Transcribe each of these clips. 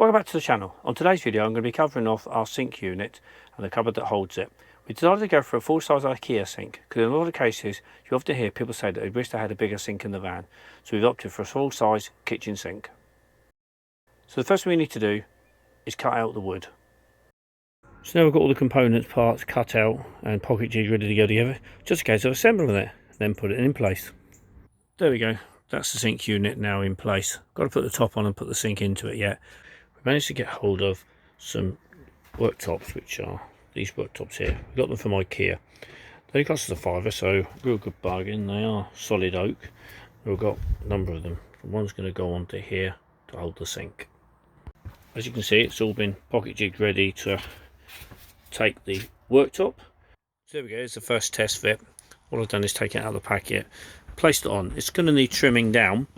Welcome back to the channel. On today's video I'm going to be covering off our sink unit and the cupboard that holds it. We decided to go for a full-size IKEA sink because in a lot of cases you often hear people say that they wish they had a bigger sink in the van, so we've opted for a full-size kitchen sink. So the first thing we need to do is cut out the wood. So now we've got all the components, parts cut out and pocket jigs ready to go together. Just a case of assembling it, then put it in place. There we go, that's the sink unit now in place. Got to put the top on and put the sink into it yet. We managed to get hold of some worktops, which are these worktops here. We got them from IKEA. They cost us £5, so real good bargain. They are solid oak. We've got a number of them. One's going to go onto here to hold the sink. As you can see, it's all been pocket jigged ready to take the worktop. So there we go, it's the first test fit. What I've done is take it out of the packet, placed it on. It's going to need trimming down.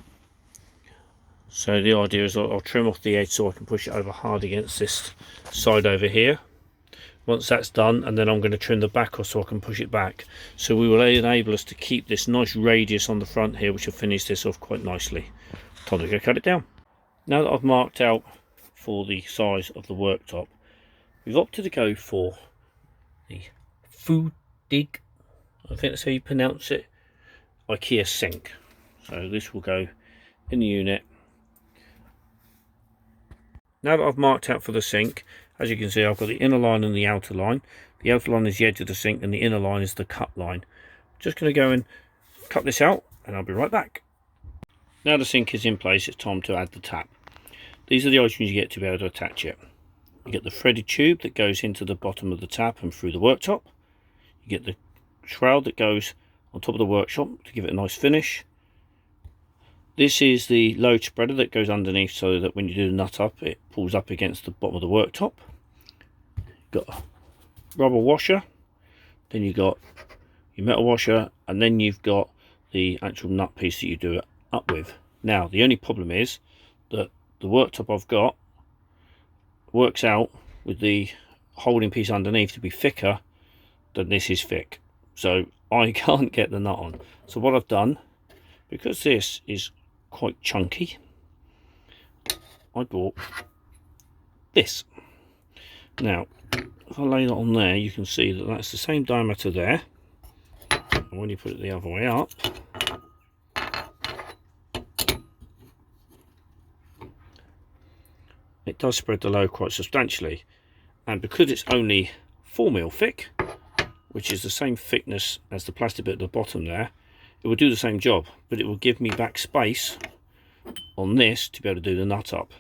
So the idea is I'll trim off the edge so I can push it over hard against this side over here. Once that's done, and then I'm going to trim the back off so I can push it back. So we will enable us to keep this nice radius on the front here, which will finish this off quite nicely. Time to go cut it down. Now that I've marked out for the size of the worktop, we've opted to go for the Fyndig, I think that's how you pronounce it, IKEA sink. So this will go in the unit. Now that I've marked out for the sink, as you can see, I've got the inner line and the outer line. The outer line is the edge of the sink and the inner line is the cut line. Just going to go and cut this out and I'll be right back. Now the sink is in place, it's time to add the tap. These are the items you get to be able to attach it. You get the threaded tube that goes into the bottom of the tap and through the worktop. You get the shroud that goes on top of the worktop to give it a nice finish. This is the load spreader that goes underneath so that when you do the nut up, it pulls up against the bottom of the worktop. You've got a rubber washer, then you've got your metal washer, and then you've got the actual nut piece that you do it up with. Now, the only problem is that the worktop I've got works out with the holding piece underneath to be thicker than this is thick. So I can't get the nut on. So what I've done, because this is quite chunky, I bought this. Now if I lay that on there, you can see that that's the same diameter there, and when you put it the other way up, it does spread the load quite substantially. And because it's only 4mm thick, which is the same thickness as the plastic bit at the bottom there, it will do the same job, but it will give me back space on this to be able to do the nut up.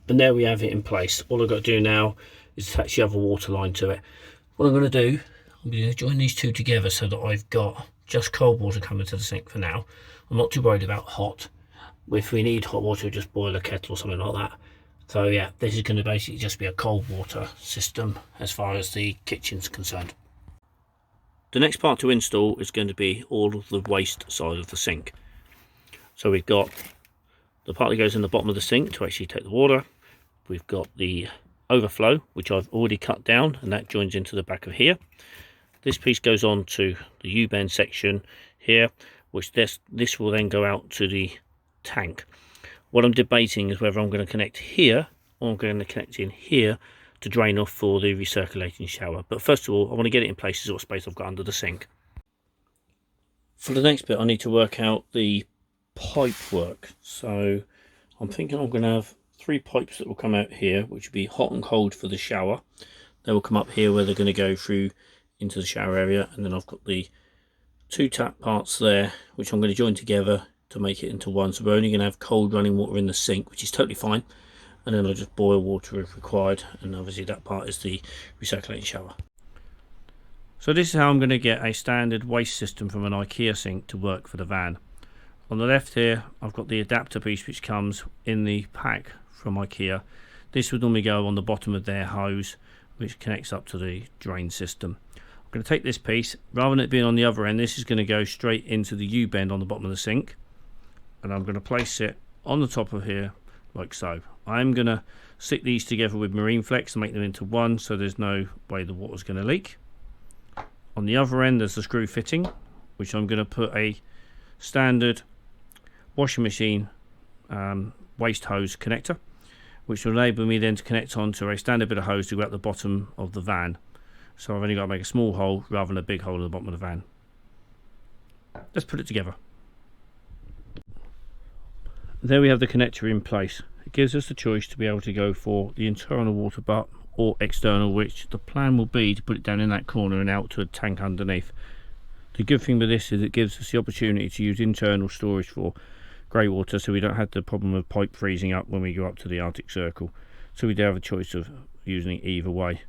And there we have it in place. All I've got to do now is attach the other water line to it. What I'm going to do, I'm going to join these two together so that I've got just cold water coming to the sink for now. I'm not too worried about hot. If we need hot water, just boil a kettle or something like that. So yeah, this is going to basically just be a cold water system as far as the kitchen's concerned. The next part to install is going to be all of the waste side of the sink. So we've got the part that goes in the bottom of the sink to actually take the water. We've got the overflow, which I've already cut down, and that joins into the back of here. This piece goes on to the U-bend section here, which this will then go out to the tank. What I'm debating is whether I'm going to connect here or I'm going to connect in here to drain off for the recirculating shower. But first of all, I want to get it in place to see what space I've got under the sink. For the next bit, I need to work out the pipe work. So I'm thinking I'm going to have 3 pipes that will come out here, which will be hot and cold for the shower. They will come up here where they're going to go through into the shower area, and then I've got the 2 tap parts there, which I'm going to join together to make it into one. So we're only going to have cold running water in the sink, which is totally fine, and then I'll just boil water if required, and obviously that part is the recirculating shower. So this is how I'm going to get a standard waste system from an IKEA sink to work for the van. On the left here I've got the adapter piece which comes in the pack from IKEA. This would normally go on the bottom of their hose, which connects up to the drain system. I'm going to take this piece, rather than it being on the other end, this is going to go straight into the U-bend on the bottom of the sink, and I'm going to place it on the top of here like so. I'm going to stick these together with marine flex and make them into one, so there's no way the water's going to leak. On the other end there's the screw fitting, which I'm going to put a standard washing machine waste hose connector, which will enable me then to connect onto a standard bit of hose to go out the bottom of the van. So I've only got to make a small hole rather than a big hole at the bottom of the van. Let's put it together. There we have the connector in place. It gives us the choice to be able to go for the internal water butt or external, which the plan will be to put it down in that corner and out to a tank underneath. The good thing with this is it gives us the opportunity to use internal storage for grey water, so we don't have the problem of pipe freezing up when we go up to the Arctic Circle. So we do have a choice of using it either way.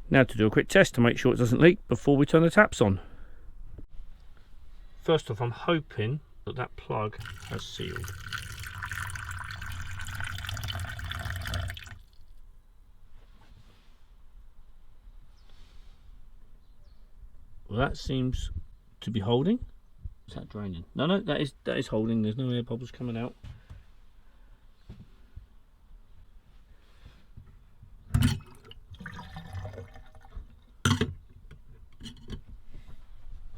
Now to do a quick test to make sure it doesn't leak before we turn the taps on. First off, I'm hoping that that plug has sealed. Well, that seems to be holding. Is that draining? No, that is holding. There's no air bubbles coming out.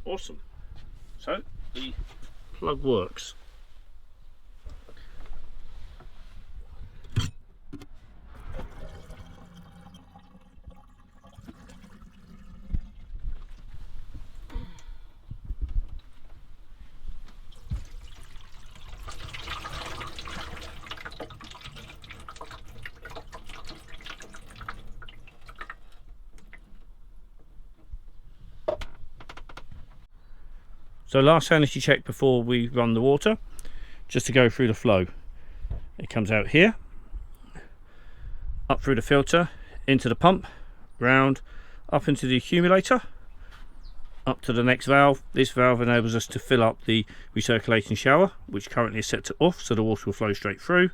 Awesome. So the plug works. So last sanity check before we run the water, just to go through the flow. It comes out here, up through the filter, into the pump, round, up into the accumulator, up to the next valve. This valve enables us to fill up the recirculating shower, which currently is set to off, so the water will flow straight through.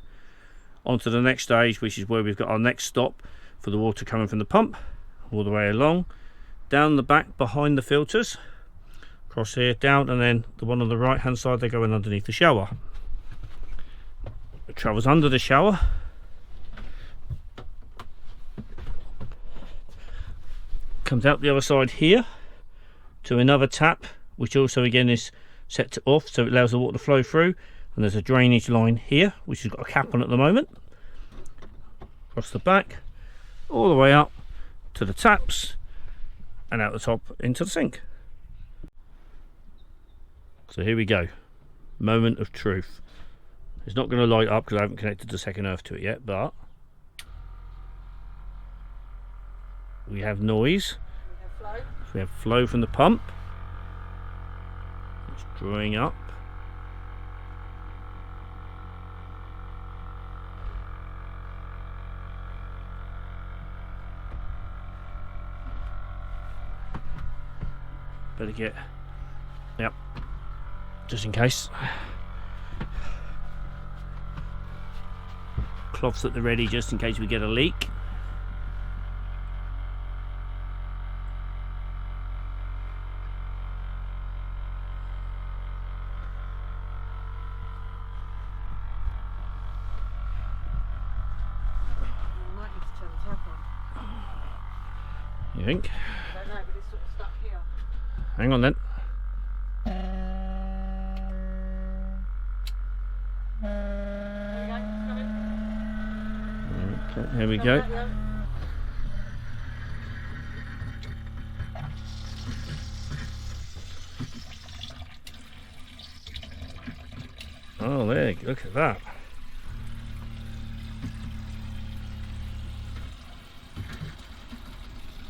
Onto the next stage, which is where we've got our next stop for the water coming from the pump, all the way along, down the back behind the filters, across here, down, and then the one on the right hand side, they go in underneath the shower. It travels under the shower, comes out the other side here to another tap, which also again is set to off, so it allows the water to flow through. And there's a drainage line here, which has got a cap on at the moment, across the back, all the way up to the taps, and out the top into the sink. So here we go, moment of truth. It's not going to light up because I haven't connected the second earth to it yet, but we have noise. We have flow from the pump. It's drawing up. Better get, yep, just in case. Cloths at the ready just in case we get a leak. You think? I don't know, but it's sort of stuck here. Hang on then. Okay, here we go. Oh, there, look at that.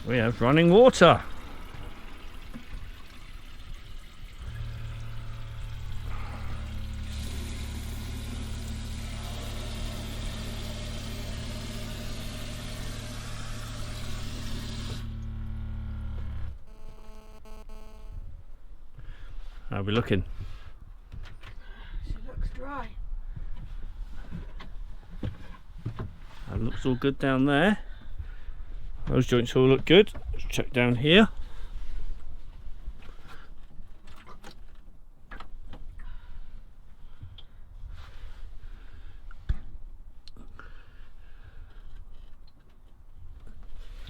We have running water. How are we looking? She looks dry. That looks all good down there. Those joints all look good. Let's check down here.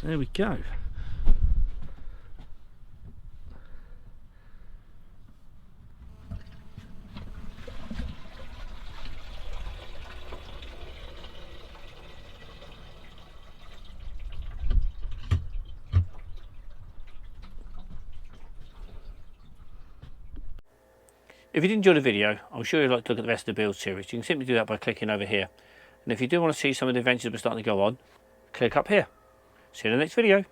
There we go. If you did enjoy the video, I'm sure you'd like to look at the rest of the build series. You can simply do that by clicking over here. And if you do want to see some of the adventures we're starting to go on, click up here. See you in the next video.